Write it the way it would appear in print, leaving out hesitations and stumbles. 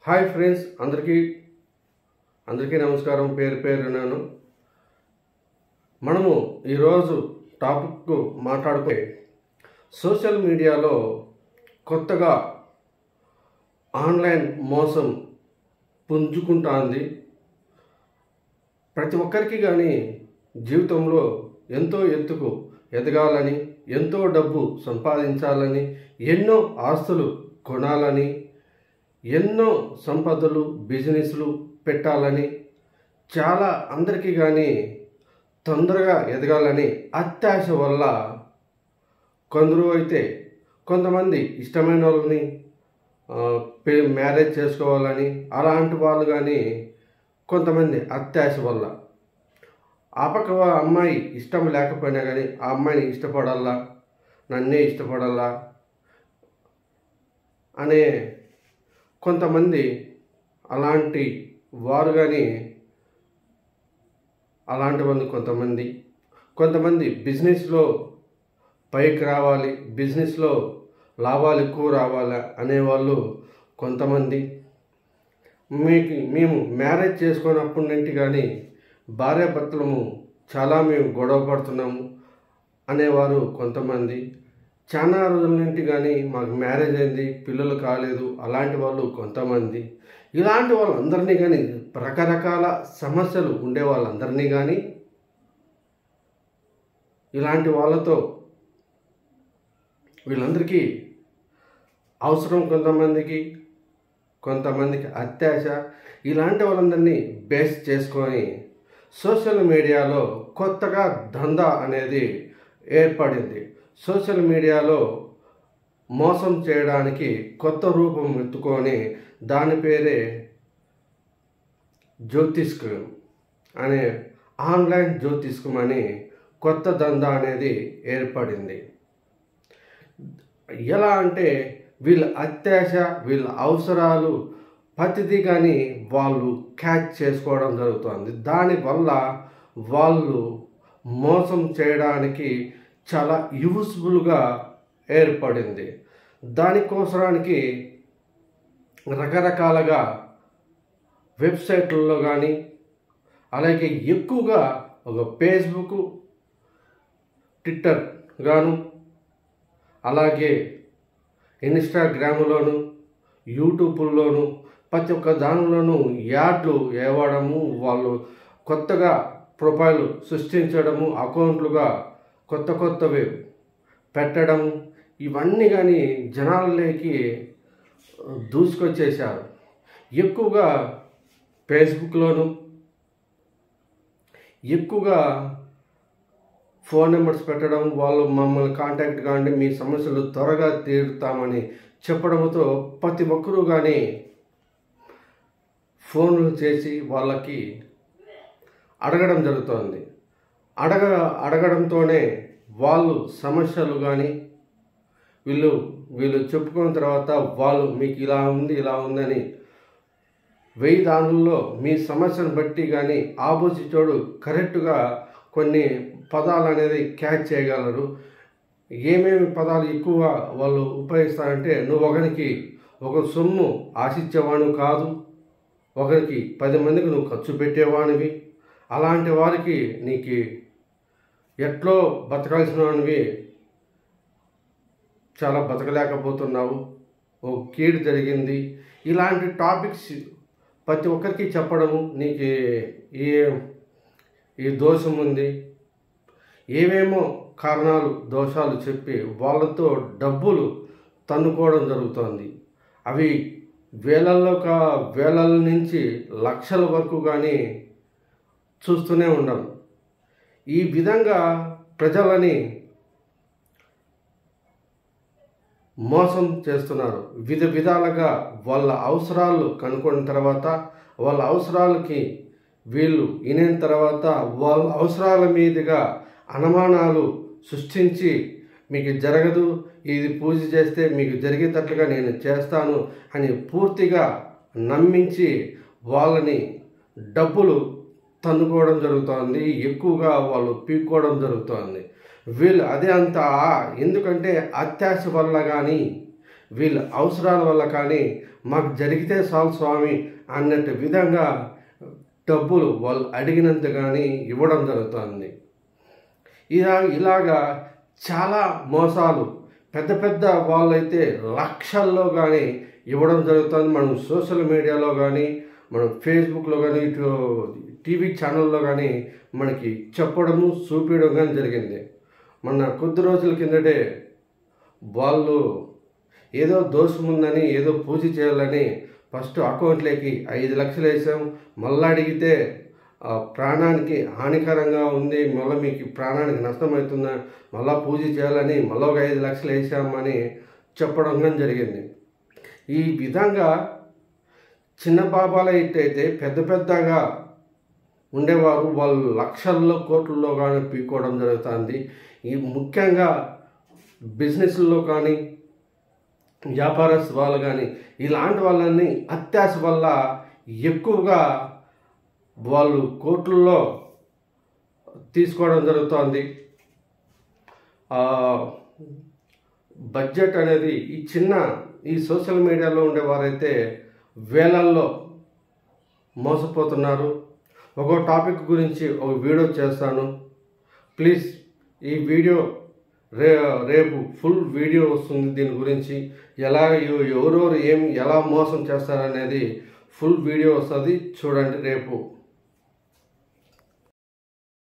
Hi friends, అందరికీ నమస్కారం. పేరును మనము ఈరోజు టాపిక్ మాట్లాడుకునే సోషల్ మీడియాలో కొత్తగా ఆన్లైన్ మోసం పుంజుకుంటుంది. ప్రతి ఒక్కరికి కానీ జీవితంలో ఎంతో ఎత్తుకు ఎదగాలని, ఎంతో డబ్బు సంపాదించాలని, ఎన్నో ఆస్తులు కొనాలని, ఎన్నో సంపదలు బిజినెస్లు పెట్టాలని, చాలా అందరికీ కానీ తొందరగా ఎదగాలని అత్యాశ వల్ల కొంతమంది ఇష్టమైన వాళ్ళని మ్యారేజ్ చేసుకోవాలని, అలాంటి వాళ్ళు కానీ కొంతమంది అత్యాశ వల్ల ఆ పక్క అమ్మాయి ఇష్టం లేకపోయినా కానీ ఆ అమ్మాయిని ఇష్టపడాలా, నన్నే ఇష్టపడాలా అనే కొంతమంది అలాంటి వారు కానీ అలాంటి వాళ్ళు కొంతమంది బిజినెస్లో పైకి రావాలి, బిజినెస్లో లాభాలు ఎక్కువ రావాలా అనేవాళ్ళు కొంతమంది, మేము మ్యారేజ్ చేసుకున్నప్పటి నుండి కానీ భార్యాభర్తలము మేము గొడవ పడుతున్నాము అనేవారు కొంతమంది, చాలా రోజుల నుండి కానీ మాకు మ్యారేజ్ అయింది, పిల్లలు కాలేదు అలాంటి వాళ్ళు కొంతమంది. ఇలాంటి వాళ్ళందరినీ కానీ రకరకాల సమస్యలు ఉండే వాళ్ళందరినీ కానీ ఇలాంటి వాళ్ళతో వీళ్ళందరికీ అవసరం, కొంతమందికి అత్యాశ, ఇలాంటి వాళ్ళందరినీ బేస్ చేసుకొని సోషల్ మీడియాలో కొత్తగా దందా అనేది ఏర్పడింది. సోషల్ మీడియాలో మోసం చేయడానికి కొత్త రూపం ఎత్తుకొని దాని పేరే జ్యోతిష్కం అనే ఆన్లైన్ జ్యోతిష్కం అని కొత్త దందా అనేది ఏర్పడింది. ఎలా అంటే వీళ్ళ అత్యాశ, వీళ్ళ అవసరాలు ప్రతిదీ కానీ వాళ్ళు క్యాచ్ చేసుకోవడం జరుగుతుంది. దానివల్ల వాళ్ళు మోసం చేయడానికి చాలా యూస్ఫుల్గా ఏర్పడింది. దానికోసరానికి రకరకాలుగా వెబ్సైట్లలో కానీ, అలాగే ఎక్కువగా ఒక ఫేస్బుక్, ట్విట్టర్ గాను, అలాగే ఇన్స్టాగ్రామ్లోను, యూట్యూబ్లోను ప్రతి ఒక్క దానిలోనూ యాడ్లు ఇవ్వడము, వాళ్ళు కొత్తగా ప్రొఫైల్ సృష్టించడము, అకౌంట్లుగా కొత్తవి పెట్టడం, ఇవన్నీ కానీ జనాలలోకి దూసుకొచ్చేసారు. ఎక్కువగా ఫేస్బుక్లోను ఎక్కువగా ఫోన్ నెంబర్స్ పెట్టడం, వాళ్ళు మమ్మల్ని కాంటాక్ట్ కాండి, మీ సమస్యలు త్వరగా తీరుతామని చెప్పడంతో ప్రతి ఒక్కరూ కానీ ఫోన్లు చేసి వాళ్ళకి అడగడం జరుగుతుంది. అడగడంతోనే వాళ్ళు సమస్యలు కానీ వీళ్ళు చెప్పుకున్న తర్వాత వాళ్ళు మీకు ఇలా ఉందని 1000 దానుల్లో మీ సమస్యను బట్టి కానీ ఆపోజిటోడు కరెక్ట్గా కొన్ని పదాలు అనేది క్యాచ్ చేయగలరు. ఏమేమి పదాలు ఎక్కువ వాళ్ళు ఉపయోగిస్తారంటే, నువ్వు ఒక సొమ్ము ఆశించేవాడు కాదు, ఒకరికి 10 మందికి నువ్వు ఖర్చు పెట్టేవానివి, అలాంటి వారికి నీకు ఎట్లో బతకాల్సిన వానివి చాలా బతకలేకపోతున్నావు, ఓ కీడు జరిగింది, ఇలాంటి టాపిక్స్ ప్రతి ఒక్కరికి చెప్పడము, నీకు ఈ దోషం ఉంది, ఏమేమో కారణాలు దోషాలు చెప్పి వాళ్ళతో డబ్బులు తన్నుకోవడం జరుగుతుంది. అవి వేలల నుంచి లక్షల వరకు కానీ చూస్తూనే ఉన్నాం. ఈ విధంగా ప్రజలని మోసం చేస్తున్నారు. విధాలుగా వాళ్ళ అవసరాలు కనుక్కున్న తర్వాత, వాళ్ళ అవసరాలకి వీళ్ళు వినిన తర్వాత వాళ్ళ అవసరాల మీదుగా అనుమానాలు సృష్టించి, మీకు జరగదు, ఇది పూజ చేస్తే మీకు జరిగేటట్లుగా నేను చేస్తాను అని పూర్తిగా నమ్మించి వాళ్ళని డబ్బులు తన్నుకోవడం జరుగుతుంది. ఎక్కువగా వాళ్ళు పీక్కోవడం జరుగుతుంది. వీళ్ళు అదే అంతా ఎందుకంటే అత్యాశ వల్ల కానీ వీళ్ళ అవసరాల వల్ల కానీ మాకు జరిగితే చాలు స్వామి అన్నట్టు విధంగా డబ్బులు వాళ్ళు అడిగినంతగాని ఇవ్వడం జరుగుతుంది. ఇలాగా చాలా మోసాలు పెద్ద పెద్ద వాళ్ళైతే లక్షల్లో కానీ ఇవ్వడం జరుగుతుంది. మనం సోషల్ మీడియాలో కానీ మనం ఫేస్బుక్లో కానీ ఇటు టీవీ ఛానల్లో కానీ మనకి చెప్పడము చూపించడం కానీ జరిగింది. మొన్న కొద్ది రోజుల కిందటే వాళ్ళు ఏదో దోషం ఉందని ఏదో పూజ చేయాలని ఫస్ట్ అకౌంట్లోకి 5 లక్షలు వేసాం, మళ్ళీ అడిగితే ప్రాణానికి హానికరంగా ఉంది, మళ్ళీ మీకు ప్రాణానికి నష్టం అవుతుందా, మళ్ళీ పూజ చేయాలని మళ్ళీ ఒక 5 లక్షలు వేసామని చెప్పడం కానీ జరిగింది. ఈ విధంగా చిన్న బాబాలు అయితే పెద్ద పెద్దగా ఉండేవారు వాళ్ళు లక్షల్లో కోట్లలో కానీ పీకోవడం జరుగుతుంది. ఈ ముఖ్యంగా బిజినెస్లో కానీ వ్యాపారస్తు వాళ్ళు కానీ ఇలాంటి వాళ్ళని అత్యాశ వల్ల ఎక్కువగా వాళ్ళు కోట్లలో తీసుకోవడం జరుగుతుంది. బడ్జెట్ అనేది ఈ సోషల్ మీడియాలో ఉండేవారైతే వేలల్లో మోసపోతున్నారు. ఒక టాపిక్ గురించి ఒక వీడియో చేస్తాను, ప్లీజ్ ఈ వీడియో రేపు ఫుల్ వీడియో వస్తుంది. దీని గురించి ఎవరెవరు ఎలా మోసం చేస్తారనేది ఫుల్ వీడియో వస్తుంది, చూడండి రేపు.